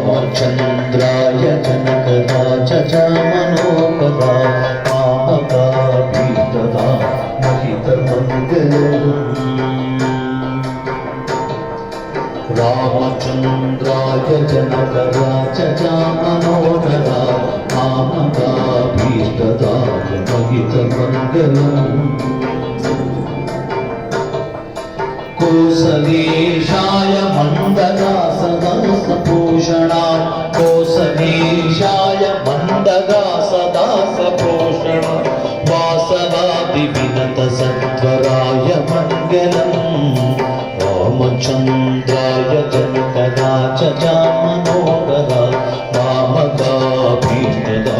रामचंद्राय जनकराजा मनोहरा मामकाभीष्टदा महितमङ्गलम् रामचंद्राय जनकराजा मनोहरा मामकाभीष्टदा महितमङ्गलम् कोसलेशाय मन्दगासदासपोषणाय कोसलेशाय मन्दगासदासपोषणाय वासवादिविनतसत्वराय मङ्गलम् रामचन्द्राय जनकराजा मनोहरा मामकाभीष्टदा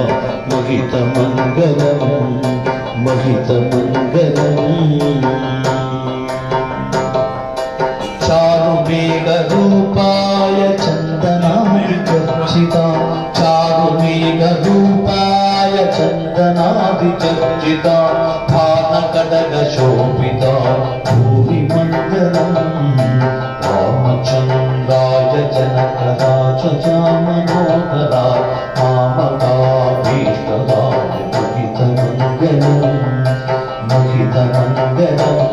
महितमङ्गलम् महितमङ्गलम् चारुमेघरूपाय चन्दनाभिचर्चिता चारुमेघरूपाय चन्दनाभिचर्चिता भानकडगशोभिता भूरि मण्डलम् रामचन्द्राय जनकराजा मनोहरा मामकाभीष्टदा महितमङ्गलम् महितमङ्गलम्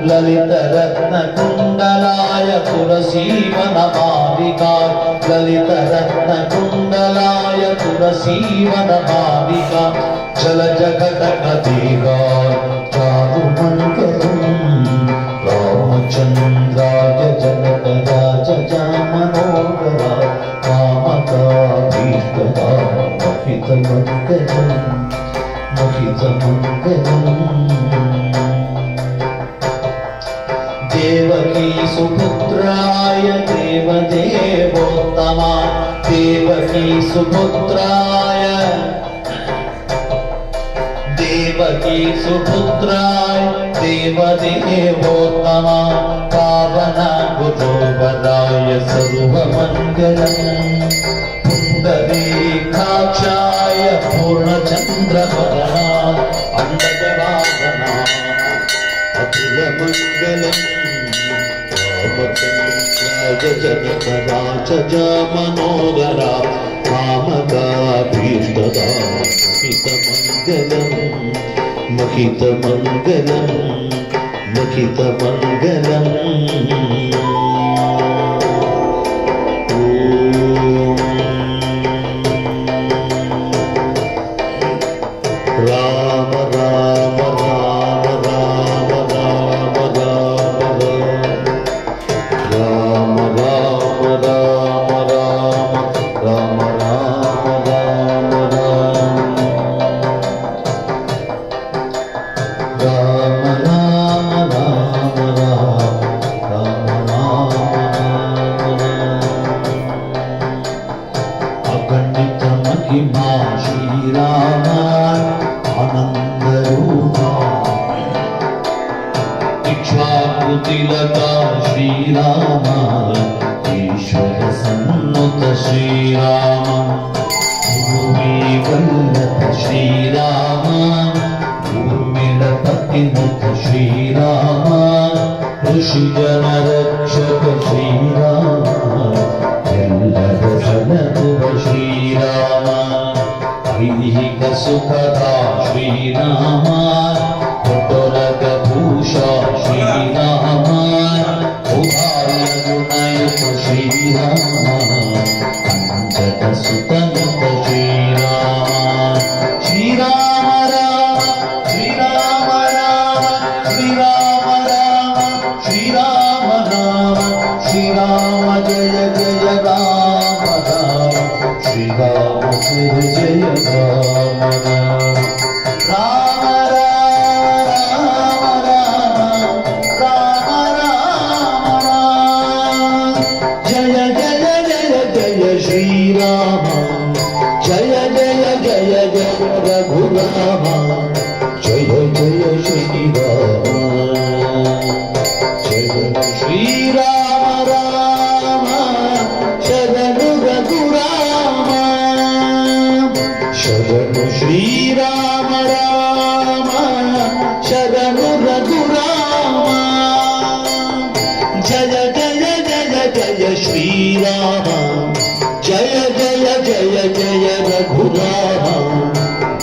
ललितरत्नकुण्डलाय तुलसीवनमालिकाय ललितरत्नकुण्डलाय तुलसीवनमालिका जलजगदगदीगाय चारुमङ्गलम् रामचन्द्राय जनकराजा मनोहरा मामकाभीष्टदा महितमङ्गलम् महितमङ्गलम् देवकी सुपुत्राय देवदेवोत्तमा देवकी सुपुत्राय देवकी सुपुत्राय देवदेवोत्तमा पावन गुरुवराय सर्वमङ्गलम् पुण्डरीकाक्षाय पूर्णचन्द्रवदना अण्डजवादना अखिलमङ्गलम् रामचन्द्राय जनकराजा मनोहरा मामकाभीष्टदा महितमङ्गलम् महितमङ्गलम् महितमङ्गलम् राम राम राम राम राम राम राम राम राम राम राम राम राम अगणित महिमा श्रीराम आनन्दरूपा इक्ष्वाकुतिलता श्रीराम ईश्वर सन्नुत श्रीराम भूमि वल्लभ श्रीराम भूमिलपतिनुत श्रीराम ऋषिजन रक्षक श्रीराम ಎಲ್ಲರ ಸಲಹುವ ಶ್ರೀರಾಮ ಐಹಿಕ ಸುಖದ ಶ್ರೀರಾಮ ಕೊಟೊಲಗ ಭೂಷ ಶ್ರೀರಾಮ ಉದಾರ್ಯ ಗುಣಯುತ ಶ್ರೀರಾಮ ಅಂಜದ ಸುತನುತ ಶ್ರೀರಾಮ ಶ್ರೀರಾಮ ರಾಮ ಶ್ರೀರಾಮ ರಾಮ ಶ್ರೀರಾಮ ರಾಮ ಶ್ರೀರಾಮ ರಾಮ ಶ್ರೀರಾಮ ಜಯ ಜಯ ರಾಮ ರಾಮ ಶ್ರೀರಾಮ ಜಯ ಜಯ ರಾಮ ರಾಮ ರಾಮ ರಾಮ ರಾಮ ಜಯ ಜಯ ಜಯ ಜಯ ಶ್ರೀರಾಮ ಜಯ ಜಯ ಜಯ ಜಯ ರಘುರಾಮ ಜಯ ಜಯ ಶ್ರೀರಾಮ ಜಯ ಶ್ರೀರಾಮ ರಾಮ ಶರಣು ರಘುರಾಮ ಶ್ರೀರಾಮ ರಾಮ ಶರಣು ರಘುರಾಮ ಜಯ ಜಯ ಜಯ ಜಯ ಶ್ರೀರಾಮ ಜಯ ಜಯ ಜಯ ಜಯ ರಘುರಾಮ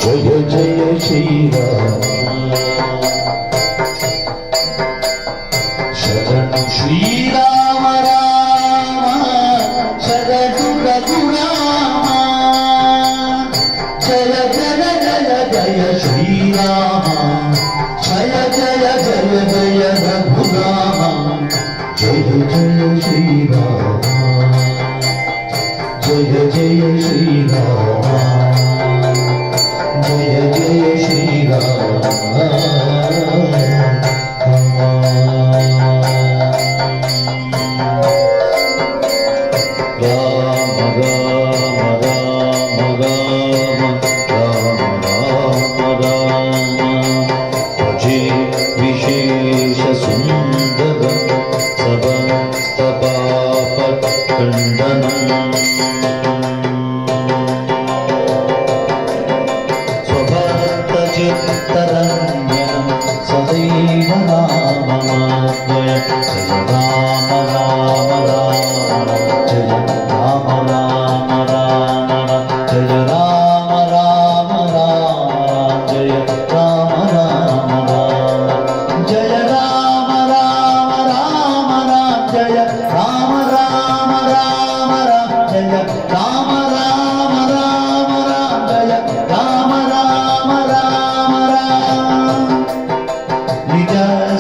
ಜಯ ಜಯ ಶ್ರೀರಾಮ ಶರಣು ಶ್ರೀರಾಮ ರಾಮ ಶರಣು ರಘುರಾಮ ಜಯ ಜಯ ಜಯ ಜಯ ಶ್ರೀರಾಮ ಜಯ ಜಯ ಜಯ ಜಯ ರಘುರಾಮ ಜಯ ಜಯ ಶ್ರೀರಾಮ ಜಯ ಜಯ ಶ್ರೀರಾಮ ಜಯ ಜಯ ಶ್ರೀರಾಮ विशेष सुंदर सबस्तपापखंडनम् स्वभक्तचित्तरञ्जनं सदैव नाममाद्वय जय राम राम राम जय राम राम राम जय राम राम राम जय राम राम राम जय राम राम राम राम जय राम राम राम राम जय राम राम राम राम जय राम राम राम राम निज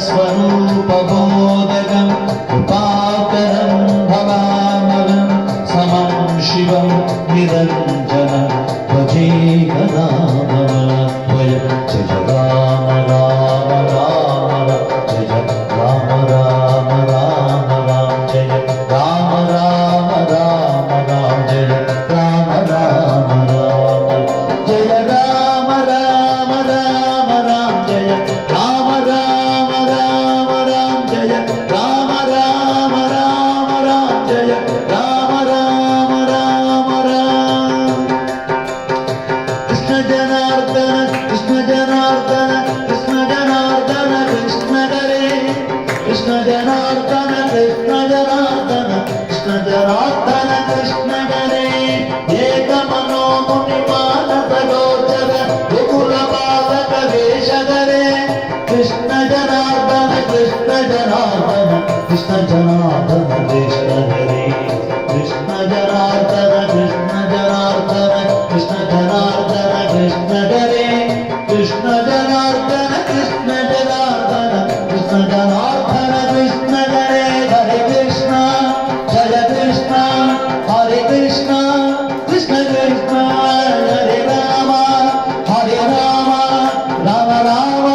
स्वरूप बोधकं कृपाकरं भवामगं समं शिवं निरञ्जनं भजेकनामद्वय जय राम राम राम जय राम राम राम राम जय राम राम राम राम जय राम राम राम जय राम राम राम राम जय राम राम राम राम जय राम राम राम राम जय राम राम राम राम कृष्ण जनार्दन कृष्ण जनार्दन कृष्ण जनार्दन कृष्ण हरे कृष्ण जनार्दन कृष्ण जनार्दन कृष्ण जनार्दन कृष्ण हरे एक मनो मुनि मानस गोचर गोकुल बालक वेश धरे कृष्ण जनार्दन कृष्ण जनार्दन कृष्ण जनार्दन कृष्ण हरे कृष्ण जनार्दन कृष्ण जनार्दन कृष्ण जनार्दन कृष्ण हरे कृष्ण जनार्दन कृष्ण जनार्दन कृष्ण जनार्दन कृष्ण हरे हरे कृष्ण जय कृष्ण हरे कृष्ण कृष्ण कृष्ण हरे राम राम राम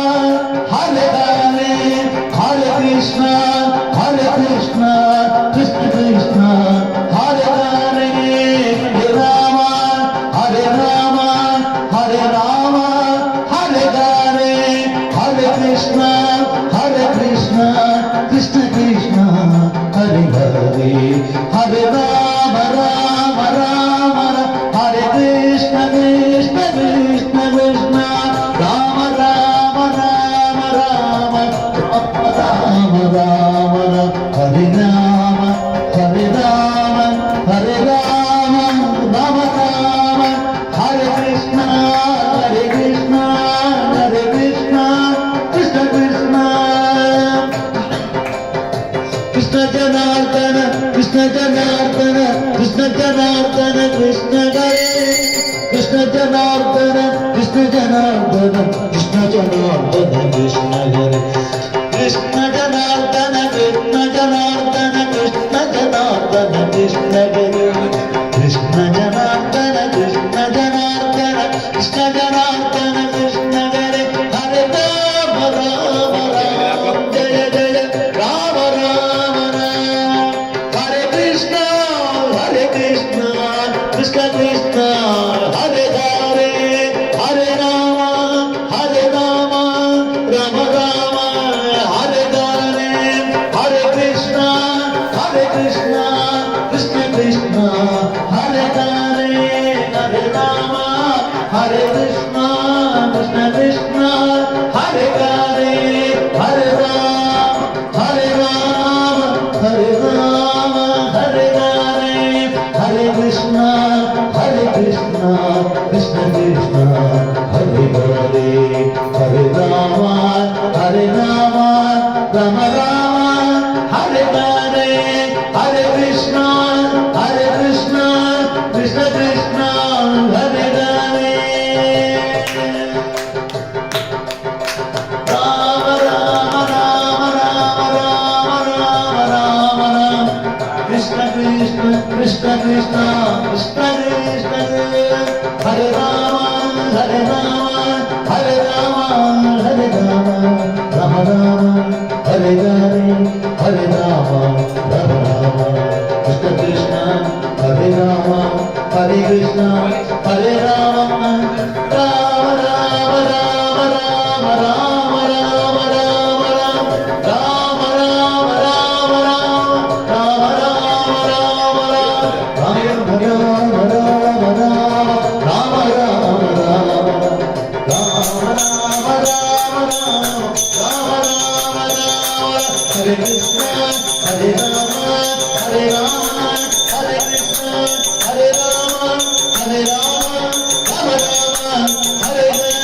हरे हरे हरे कृष्ण कृष्ण कृष्ण हरे हरे हरे राम हरे राम हरे हरे हरे कृष्ण कृष्ण कृष्ण हरे हरे हरे राम हरे कृष्ण कृष्ण कृष्ण कृष्ण राम राम हरे राम हरे राम राम राम हरे कृष्ण कृष्ण कृष्ण कृष्ण जनार्दन कृष्ण जनार्दन कृष्ण जनार्दन कृष्ण हरे कृष्ण जनार्दन कृष्ण जनार्दन कृष्ण जनार्दन कृष्ण हरे कृष्ण जनार्दन कृष्ण जनार्दन कृष्ण जनार्दन कृष्ण हरे कृष्ण जनार्दन कृष्ण जनार्दन कृष्ण जनार्दन कृष्ण हरे हरे राम राम राम जय जय राम राम राम हरे कृष्ण कृष्ण कृष्ण हरे हरे हरे राम राम राम हरे हरे कृष्ण कृष्ण कृष्ण हरे हरे हरे राम हरे Krishna Hare Krishna, Krishna Krishna, Hare Hare, Hare Rama, Hare Rama, Rama Rama, Hare Hare, Hare Krishna, Krishna Krishna, Hare Hare. Rama Rama Rama Rama Rama Rama Rama, Krishna Krishna, Krishna Krishna, Krishna Krishna, Hare Rama, Hare Rama, Hare Rama, Hare Rama, Rama Rama, Hare Hare, Hare Rama, Rama Rama, Krishna Krishna, Hare Rama, Hare Krishna, Hare Rama, Rama Rama Rama Rama Rama Rama Rama Rama Rama Rama Rama Rama Hare Krishna, Hare Rama, Hare Rama, Hare Krishna, Hare Rama, Hare Rama, Rama Rama, Hare Hare.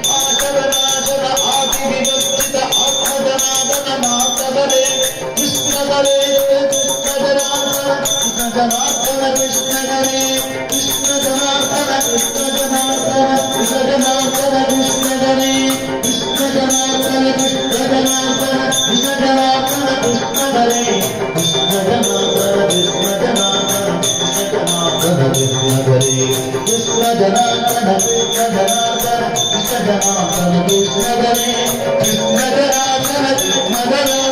Ashara Nashara Adi Vivastita Atmadana Mata Hare Krishna Hare, Krishna Janardana, Krishna Janardana, Krishna Hare, Krishna Janardana, Krishna Janardana, Krishna Janardana, Krishna Hare, Krishna Janardana, Krishna Janardana, Krishna Janardana, Krishna Hare, Krishna Janardana, Krishna Janardana, Krishna Janardana, Krishna Janardana, Krishna Janardana, Krishna Janardana, Krishna Hare, Krishna